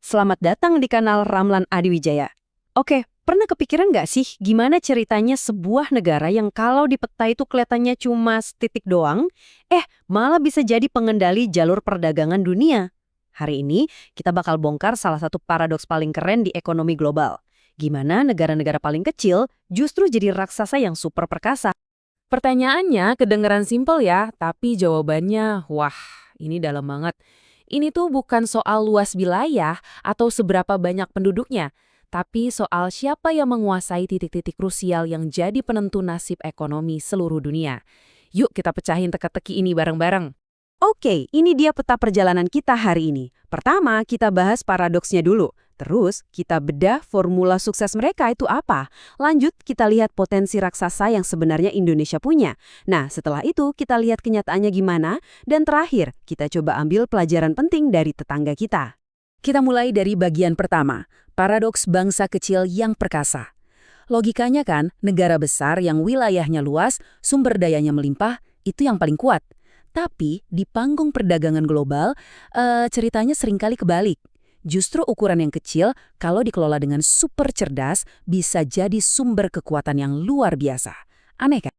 Selamat datang di kanal Ramlan Adiwijaya. Oke, pernah kepikiran nggak sih gimana ceritanya sebuah negara yang kalau di peta itu kelihatannya cuma titik doang, malah bisa jadi pengendali jalur perdagangan dunia? Hari ini kita bakal bongkar salah satu paradoks paling keren di ekonomi global. Gimana negara-negara paling kecil justru jadi raksasa yang super perkasa? Pertanyaannya kedengeran simpel ya, tapi jawabannya, wah, ini dalam banget. Ini tuh bukan soal luas wilayah atau seberapa banyak penduduknya, tapi soal siapa yang menguasai titik-titik krusial yang jadi penentu nasib ekonomi seluruh dunia. Yuk kita pecahin teka-teki ini bareng-bareng. Oke, ini dia peta perjalanan kita hari ini. Pertama, kita bahas paradoksnya dulu. Terus, kita bedah formula sukses mereka itu apa. Lanjut, kita lihat potensi raksasa yang sebenarnya Indonesia punya. Nah, setelah itu kita lihat kenyataannya gimana. Dan terakhir, kita coba ambil pelajaran penting dari tetangga kita. Kita mulai dari bagian pertama, paradoks bangsa kecil yang perkasa. Logikanya kan, negara besar yang wilayahnya luas, sumber dayanya melimpah, itu yang paling kuat. Tapi di panggung perdagangan global, ceritanya seringkali kebalik. Justru ukuran yang kecil, kalau dikelola dengan super cerdas, bisa jadi sumber kekuatan yang luar biasa. Aneh kan?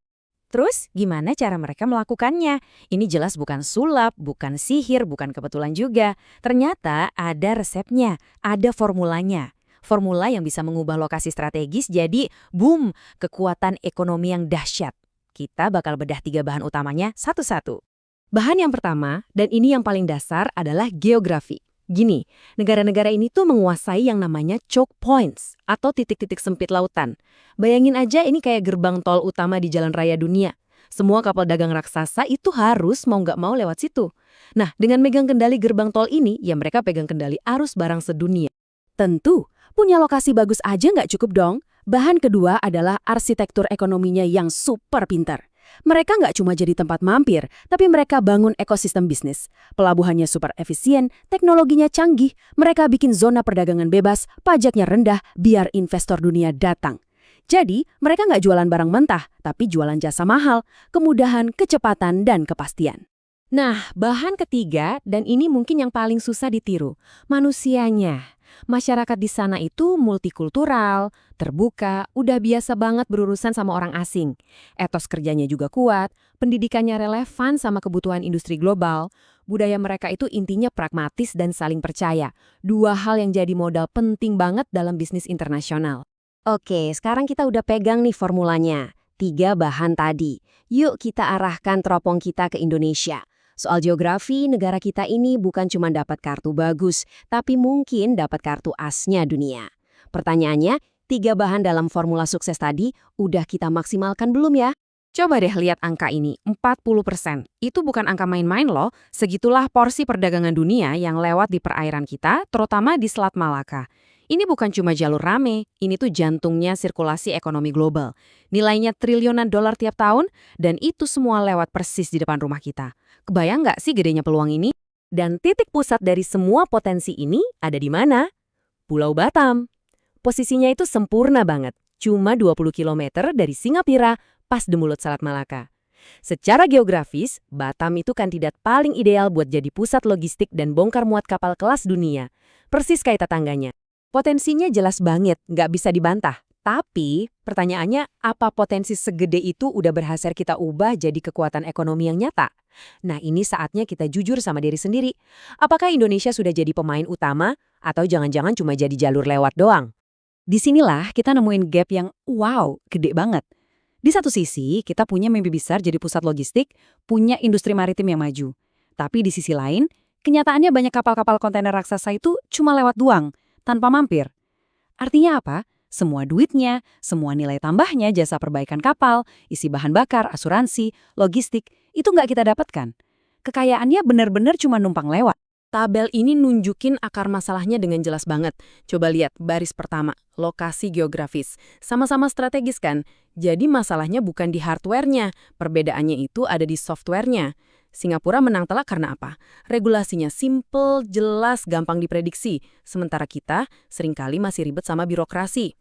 Terus, gimana cara mereka melakukannya? Ini jelas bukan sulap, bukan sihir, bukan kebetulan juga. Ternyata ada resepnya, ada formulanya. Formula yang bisa mengubah lokasi strategis jadi, boom, kekuatan ekonomi yang dahsyat. Kita bakal bedah 3 bahan utamanya satu-satu. Bahan yang pertama, dan ini yang paling dasar, adalah geografi. Gini, negara-negara ini tuh menguasai yang namanya choke points, atau titik-titik sempit lautan. Bayangin aja ini kayak gerbang tol utama di jalan raya dunia. Semua kapal dagang raksasa itu harus mau nggak mau lewat situ. Nah, dengan megang kendali gerbang tol ini, ya mereka pegang kendali arus barang sedunia. Tentu, punya lokasi bagus aja nggak cukup dong. Bahan kedua adalah arsitektur ekonominya yang super pintar. Mereka nggak cuma jadi tempat mampir, tapi mereka bangun ekosistem bisnis. Pelabuhannya super efisien, teknologinya canggih, mereka bikin zona perdagangan bebas, pajaknya rendah, biar investor dunia datang. Jadi, mereka nggak jualan barang mentah, tapi jualan jasa mahal, kemudahan, kecepatan, dan kepastian. Nah, bahan ketiga, dan ini mungkin yang paling susah ditiru, manusianya. Masyarakat di sana itu multikultural, terbuka, udah biasa banget berurusan sama orang asing. Etos kerjanya juga kuat, pendidikannya relevan sama kebutuhan industri global. Budaya mereka itu intinya pragmatis dan saling percaya. 2 hal yang jadi modal penting banget dalam bisnis internasional. Oke, sekarang kita udah pegang nih formulanya. 3 bahan tadi. Yuk kita arahkan teropong kita ke Indonesia. Soal geografi, negara kita ini bukan cuma dapat kartu bagus, tapi mungkin dapat kartu asnya dunia. Pertanyaannya, 3 bahan dalam formula sukses tadi udah kita maksimalkan belum ya? Coba deh lihat angka ini, 40%. Itu bukan angka main-main loh, segitulah porsi perdagangan dunia yang lewat di perairan kita, terutama di Selat Malaka. Ini bukan cuma jalur rame, ini tuh jantungnya sirkulasi ekonomi global. Nilainya triliunan dolar tiap tahun, dan itu semua lewat persis di depan rumah kita. Kebayang nggak sih gedenya peluang ini? Dan titik pusat dari semua potensi ini ada di mana? Pulau Batam. Posisinya itu sempurna banget, cuma 20 km dari Singapura, pas di mulut Selat Malaka. Secara geografis, Batam itu kandidat paling ideal buat jadi pusat logistik dan bongkar muat kapal kelas dunia. Persis kayak tetangganya. Potensinya jelas banget, nggak bisa dibantah. Tapi, pertanyaannya, apa potensi segede itu udah berhasil kita ubah jadi kekuatan ekonomi yang nyata? Nah, ini saatnya kita jujur sama diri sendiri. Apakah Indonesia sudah jadi pemain utama, atau jangan-jangan cuma jadi jalur lewat doang? Disinilah kita nemuin gap yang wow, gede banget. Di satu sisi, kita punya mimpi besar jadi pusat logistik, punya industri maritim yang maju. Tapi di sisi lain, kenyataannya banyak kapal-kapal kontainer raksasa itu cuma lewat doang, tanpa mampir. Artinya apa? Semua duitnya, semua nilai tambahnya, jasa perbaikan kapal, isi bahan bakar, asuransi, logistik, itu nggak kita dapatkan. Kekayaannya benar-benar cuma numpang lewat. Tabel ini nunjukin akar masalahnya dengan jelas banget. Coba lihat baris pertama, lokasi geografis. Sama-sama strategis kan? Jadi masalahnya bukan di hardware-nya, perbedaannya itu ada di software-nya. Singapura menang telak karena apa? Regulasinya simple, jelas, gampang diprediksi. Sementara kita seringkali masih ribet sama birokrasi.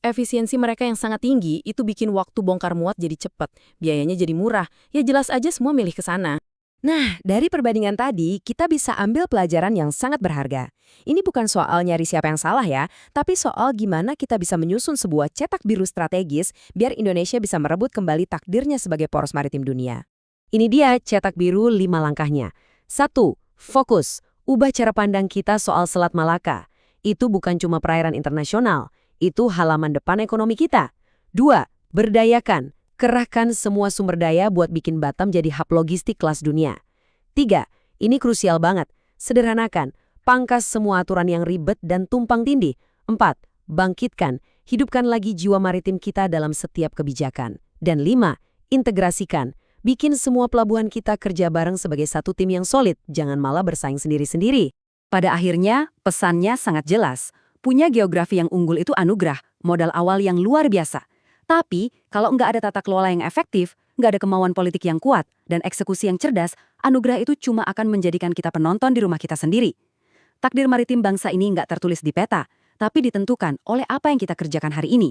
Efisiensi mereka yang sangat tinggi itu bikin waktu bongkar muat jadi cepat, biayanya jadi murah. Ya jelas aja semua milih ke sana. Nah, dari perbandingan tadi, kita bisa ambil pelajaran yang sangat berharga. Ini bukan soal nyari siapa yang salah ya, tapi soal gimana kita bisa menyusun sebuah cetak biru strategis biar Indonesia bisa merebut kembali takdirnya sebagai poros maritim dunia. Ini dia cetak biru 5 langkahnya. 1. Fokus. Ubah cara pandang kita soal Selat Malaka. Itu bukan cuma perairan internasional, itu halaman depan ekonomi kita. 2. Berdayakan. Kerahkan semua sumber daya buat bikin Batam jadi hub logistik kelas dunia. 3. Ini krusial banget. Sederhanakan. Pangkas semua aturan yang ribet dan tumpang tindih. 4. Bangkitkan. Hidupkan lagi jiwa maritim kita dalam setiap kebijakan. Dan 5. Integrasikan. Bikin semua pelabuhan kita kerja bareng sebagai satu tim yang solid, jangan malah bersaing sendiri-sendiri. Pada akhirnya, pesannya sangat jelas. Punya geografi yang unggul itu anugerah, modal awal yang luar biasa. Tapi, kalau nggak ada tata kelola yang efektif, nggak ada kemauan politik yang kuat, dan eksekusi yang cerdas, anugerah itu cuma akan menjadikan kita penonton di rumah kita sendiri. Takdir maritim bangsa ini nggak tertulis di peta, tapi ditentukan oleh apa yang kita kerjakan hari ini.